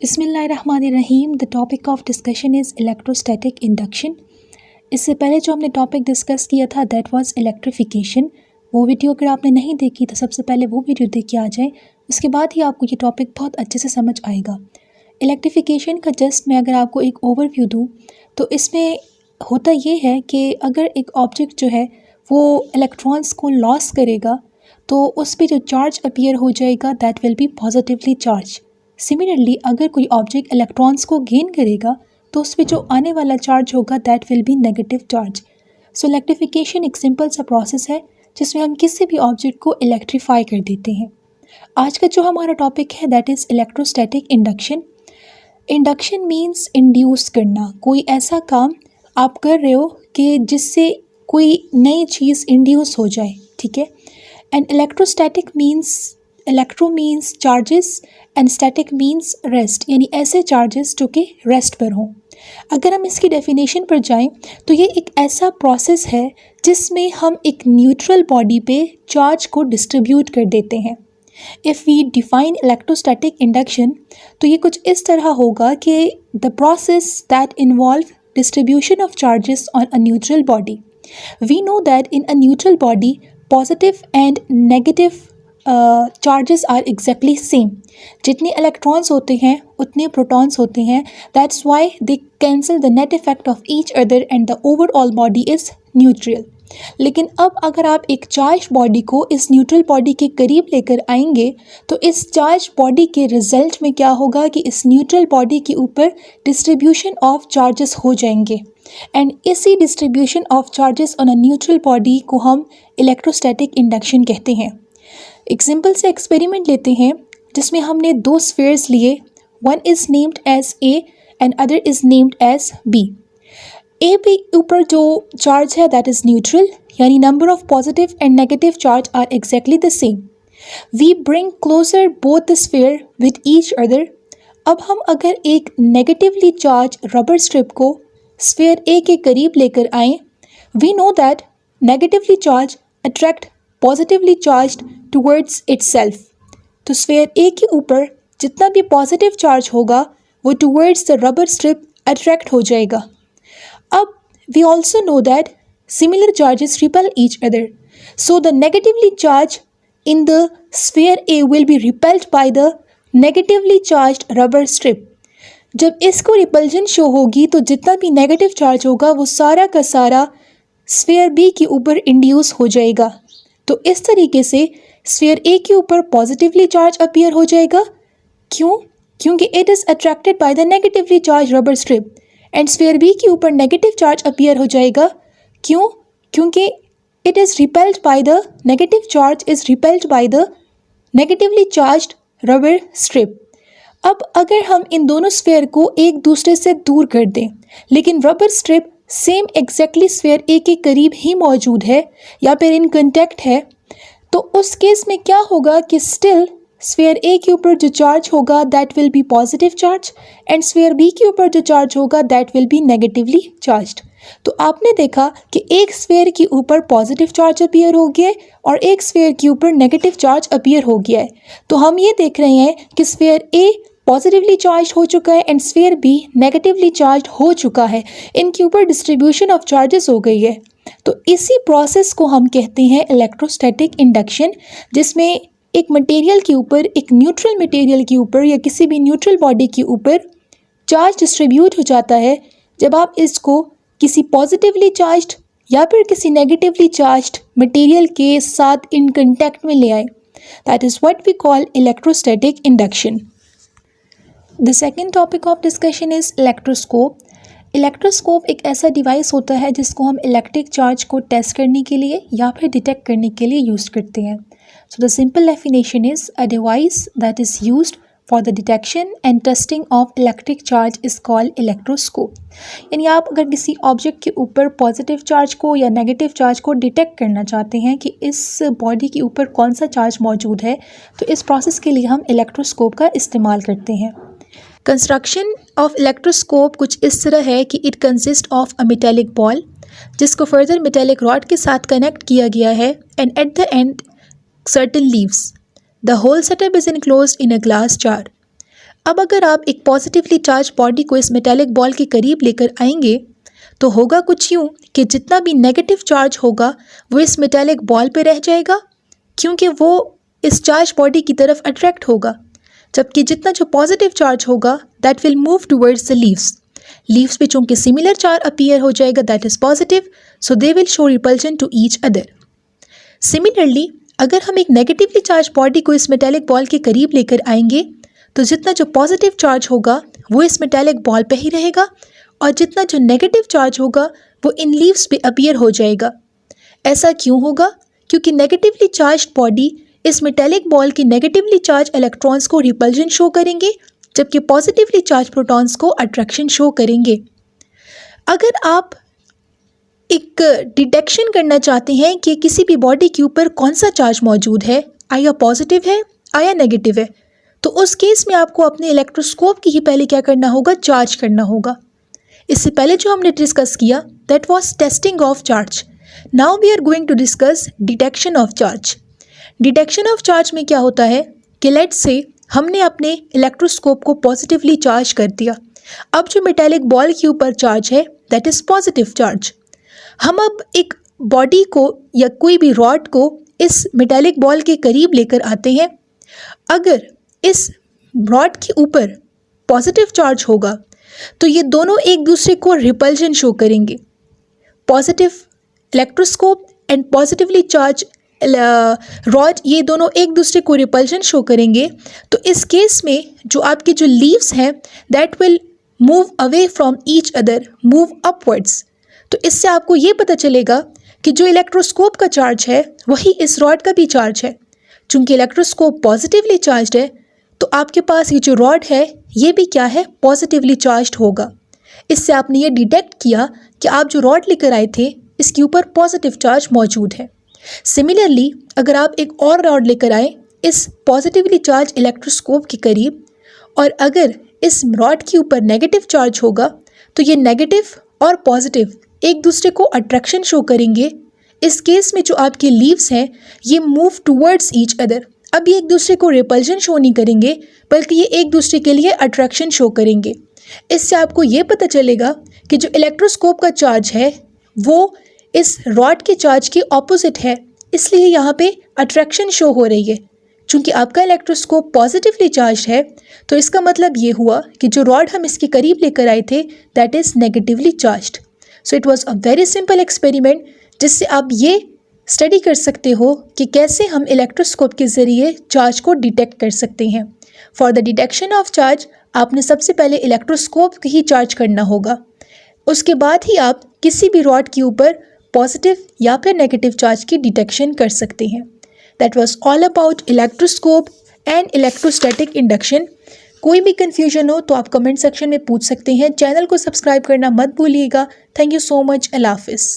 बिस्मिल्लाहिर्रहमानिर्रहीम। The topic of discussion is electrostatic induction. इससे पहले जो हमने टॉपिक डिस्कस किया था दैट वाज इलेक्ट्रिफिकेशन। वो वीडियो अगर आपने नहीं देखी तो सबसे पहले वो वीडियो देख के आ जाएं, उसके बाद ही आपको ये टॉपिक बहुत अच्छे से समझ आएगा। इलेक्ट्रिफिकेशन का जस्ट मैं अगर आपको एक ओवरव्यू दूँ तो इसमें होता ये है कि अगर एक ऑब्जेक्ट जो है वो इलेक्ट्रॉन्स को लॉस करेगा तो उस पर जो चार्ज अपीयर हो जाएगा that will B positively charge. Similarly अगर कोई ऑब्जेक्ट इलेक्ट्रॉन्स को गेन करेगा तो उस पर जो आने वाला चार्ज होगा that will B negative charge. So electrification एक सिंपल सा प्रोसेस है जिसमें हम किसी भी ऑब्जेक्ट को इलेक्ट्रीफाई कर देते हैं। आज का जो हमारा टॉपिक है that is electrostatic induction. Induction means induce करना, कोई ऐसा काम आप कर रहे हो कि जिससे कोई नई चीज़ इंड्यूस हो जाए, ठीक है। And electrostatic means, electro means charges and static means rest, यानी ऐसे चार्जेस जो कि रेस्ट पर हों। अगर हम इसकी डेफिनेशन पर जाएं तो ये एक ऐसा प्रोसेस है जिसमें हम एक न्यूट्रल बॉडी पे चार्ज को डिस्ट्रीब्यूट कर देते हैं। If we define electrostatic induction तो ये कुछ इस तरह होगा कि the process that involve distribution of charges on a neutral body. We know that in a neutral body, positive and negative charges are exactly same. जितने electrons होते हैं उतने protons होते हैं. That's why they cancel the net effect of each other and the overall body is neutral. लेकिन अब अगर आप एक चार्ज बॉडी को इस न्यूट्रल बॉडी के करीब लेकर आएंगे तो इस चार्ज बॉडी के रिजल्ट में क्या होगा कि इस न्यूट्रल बॉडी के ऊपर डिस्ट्रीब्यूशन ऑफ चार्जेस हो जाएंगे। एंड इसी distribution of charges on a neutral body को हम इलेक्ट्रोस्टैटिक इंडक्शन कहते हैं। एक सिंपल से एक्सपेरिमेंट लेते हैं जिसमें हमने दो स्फीयर्स लिए, one is named as a and other is named as b. A पे ऊपर जो चार्ज है दैट इज़ न्यूट्रल, यानी number of positive and negative charge are exactly the same. We bring closer both the sphere with each other. अब हम अगर एक negatively charge rubber strip को स्फीयर ए के करीब लेकर आएँ, we know that negatively charge attract positively charge towards itself. तो स्फीयर ए के ऊपर जितना भी पॉजिटिव चार्ज होगा वो towards the rubber strip attract हो जाएगा। अब we also know that similar charges repel each other. So the negatively charged in the sphere A will be repelled by the negatively charged rubber strip. जब इसको repulsion show होगी तो जितना भी negative charge होगा वो सारा का सारा स्फीयर B के ऊपर इंड्यूस हो जाएगा। तो इस तरीके से स्फीयर A के ऊपर पॉजिटिवली चार्ज अपीयर हो जाएगा। क्यों? क्योंकि it is attracted by the negatively charge rubber strip. And sphere B के ऊपर नेगेटिव चार्ज अपीयर हो जाएगा। क्यों? क्योंकि it is repelled by the negative charge is repelled by the negatively charged rubber strip. अब अगर हम इन दोनों स्फीयर को एक दूसरे से दूर कर दें लेकिन rubber strip same exactly sphere a के करीब ही मौजूद है या फिर इन कंटेक्ट है, तो उस केस में क्या होगा कि स्टिल स्फीयर ए के ऊपर जो चार्ज होगा that will be positive charge and sphere B के ऊपर जो चार्ज होगा that will be negatively charged. तो आपने देखा कि एक स्फीयर के ऊपर पॉजिटिव चार्ज अपीयर हो गया है और एक स्फीयर के ऊपर नेगेटिव चार्ज अपीयर हो गया है। तो हम ये देख रहे हैं कि स्फीयर ए पॉजिटिवली चार्ज हो चुका है and sphere B negatively charge हो चुका है। इनके ऊपर डिस्ट्रीब्यूशन ऑफ चार्जेस हो गई है। तो इसी प्रोसेस को हम कहते हैं इलेक्ट्रोस्टैटिक इंडक्शन, जिसमें एक मटेरियल के ऊपर, एक न्यूट्रल मटेरियल के ऊपर या किसी भी न्यूट्रल बॉडी के ऊपर चार्ज डिस्ट्रीब्यूट हो जाता है जब आप इसको किसी पॉजिटिवली चार्ज्ड या फिर किसी नेगेटिवली चार्ज्ड मटेरियल के साथ इन कंटैक्ट में ले आए। That is what we call electrostatic induction. The second topic of discussion is electroscope. Electroscope एक ऐसा डिवाइस होता है जिसको हम इलेक्ट्रिक चार्ज को टेस्ट करने के लिए या फिर डिटेक्ट करने के लिए यूज़ करते हैं। So the simple definition is a device that is used for the detection and testing of electric charge is called electroscope. यानी आप अगर किसी ऑब्जेक्ट के ऊपर पॉजिटिव चार्ज को या नेगेटिव चार्ज को डिटेक्ट करना चाहते हैं कि इस बॉडी के ऊपर कौन सा चार्ज मौजूद है, तो इस प्रोसेस के लिए हम इलेक्ट्रोस्कोप का इस्तेमाल करते हैं। कंस्ट्रक्शन ऑफ इलेक्ट्रोस्कोप कुछ इस तरह है कि it consist of a metallic ball जिसको फर्दर मेटेलिक रॉड के साथ कनेक्ट किया गया है and at the end certain leaves. The whole setup is enclosed in a glass jar. अब अगर आप एक पॉजिटिवली चार्ज बॉडी को इस मेटेलिक बॉल के करीब लेकर आएंगे तो होगा कुछ यूँ कि जितना भी नेगेटिव चार्ज होगा वो इस मेटेलिक बॉल पे रह जाएगा, क्योंकि वो इस चार्ज बॉडी की तरफ अट्रैक्ट होगा, जबकि जितना जो पॉजिटिव चार्ज होगा that will move towards the leaves पे चूंकि सिमिलर चार्ज अपीयर हो जाएगा that is positive, so they will show repulsion to each other. Similarly अगर हम एक नेगेटिवली चार्ज बॉडी को इस मेटेलिक बॉल के करीब लेकर आएंगे तो जितना जो पॉजिटिव चार्ज होगा वो इस मेटेलिक बॉल पे ही रहेगा और जितना जो नेगेटिव चार्ज होगा वो इन लीव्स पे अपीयर हो जाएगा। ऐसा क्यों होगा? क्योंकि नेगेटिवली चार्ज बॉडी इस मेटेलिक बॉल के नेगेटिवली चार्ज इलेक्ट्रॉन्स को रिपल्जन शो करेंगे, जबकि पॉजिटिवली चार्ज प्रोटॉन्स को अट्रैक्शन शो करेंगे। अगर आप एक डिटेक्शन करना चाहते हैं कि किसी भी बॉडी के ऊपर कौन सा चार्ज मौजूद है, आया पॉजिटिव है आया नेगेटिव है, तो उस केस में आपको अपने इलेक्ट्रोस्कोप की ही पहले क्या करना होगा, चार्ज करना होगा। इससे पहले जो हमने डिस्कस किया that was testing of charge. Now we are going to discuss detection of charge. Detection of charge में क्या होता है कि लेट्स से हमने अपने इलेक्ट्रोस्कोप को पॉजिटिवली चार्ज कर दिया। अब जो मेटेलिक बॉल के ऊपर चार्ज है दैट इज़ पॉजिटिव चार्ज। हम अब एक बॉडी को या कोई भी रॉड को इस मेटेलिक बॉल के करीब लेकर आते हैं। अगर इस रॉड के ऊपर पॉजिटिव चार्ज होगा तो ये दोनों एक दूसरे को रिपल्जन शो करेंगे। Positive electroscope and positively charge rod ये दोनों एक दूसरे को रिपल्जन शो करेंगे। तो इस केस में जो आपके जो लीव्स हैं that will move away from each other, move upwards. तो इससे आपको ये पता चलेगा कि जो इलेक्ट्रोस्कोप का चार्ज है वही इस रॉड का भी चार्ज है। चूँकि इलेक्ट्रोस्कोप पॉजिटिवली चार्ज है तो आपके पास ये जो रॉड है ये भी क्या है, पॉजिटिवली चार्ज होगा। इससे आपने ये डिटेक्ट किया कि आप जो रॉड लेकर आए थे इसके ऊपर पॉजिटिव चार्ज मौजूद है। सिमिलरली अगर आप एक और रॉड लेकर आए इस पॉजिटिवली चार्ज इलेक्ट्रोस्कोप के करीब और अगर इस रॉड के ऊपर नेगेटिव चार्ज होगा तो ये नेगेटिव और पॉजिटिव एक दूसरे को अट्रैक्शन शो करेंगे। इस केस में जो आपके लीव्स हैं ये मूव टूवर्ड्स ईच अदर। अब ये एक दूसरे को रिपल्जन शो नहीं करेंगे बल्कि ये एक दूसरे के लिए अट्रैक्शन शो करेंगे। इससे आपको ये पता चलेगा कि जो इलेक्ट्रोस्कोप का चार्ज है वो इस रॉड के चार्ज के ऑपोजिट है, इसलिए यहाँ पे अट्रैक्शन शो हो रही है। चूँकि आपका इलेक्ट्रोस्कोप पॉजिटिवली चार्ज है तो इसका मतलब ये हुआ कि जो रॉड हम इसके करीब लेकर आए थे that is negatively charged. So it was a very simple experiment जिससे आप ये स्टडी कर सकते हो कि कैसे हम इलेक्ट्रोस्कोप के ज़रिए चार्ज को डिटेक्ट कर सकते हैं। For the detection of charge आपने सबसे पहले इलेक्ट्रोस्कोप ही चार्ज करना होगा, उसके बाद ही आप किसी भी रॉड के ऊपर पॉजिटिव या फिर नेगेटिव चार्ज की डिटेक्शन कर सकते हैं। That was all about electroscope and electrostatic induction. कोई भी कन्फ्यूजन हो तो आप कमेंट सेक्शन में पूछ सकते हैं। चैनल को सब्सक्राइब करना मत भूलिएगा। Thank you so much. अल्लाह हाफिज़।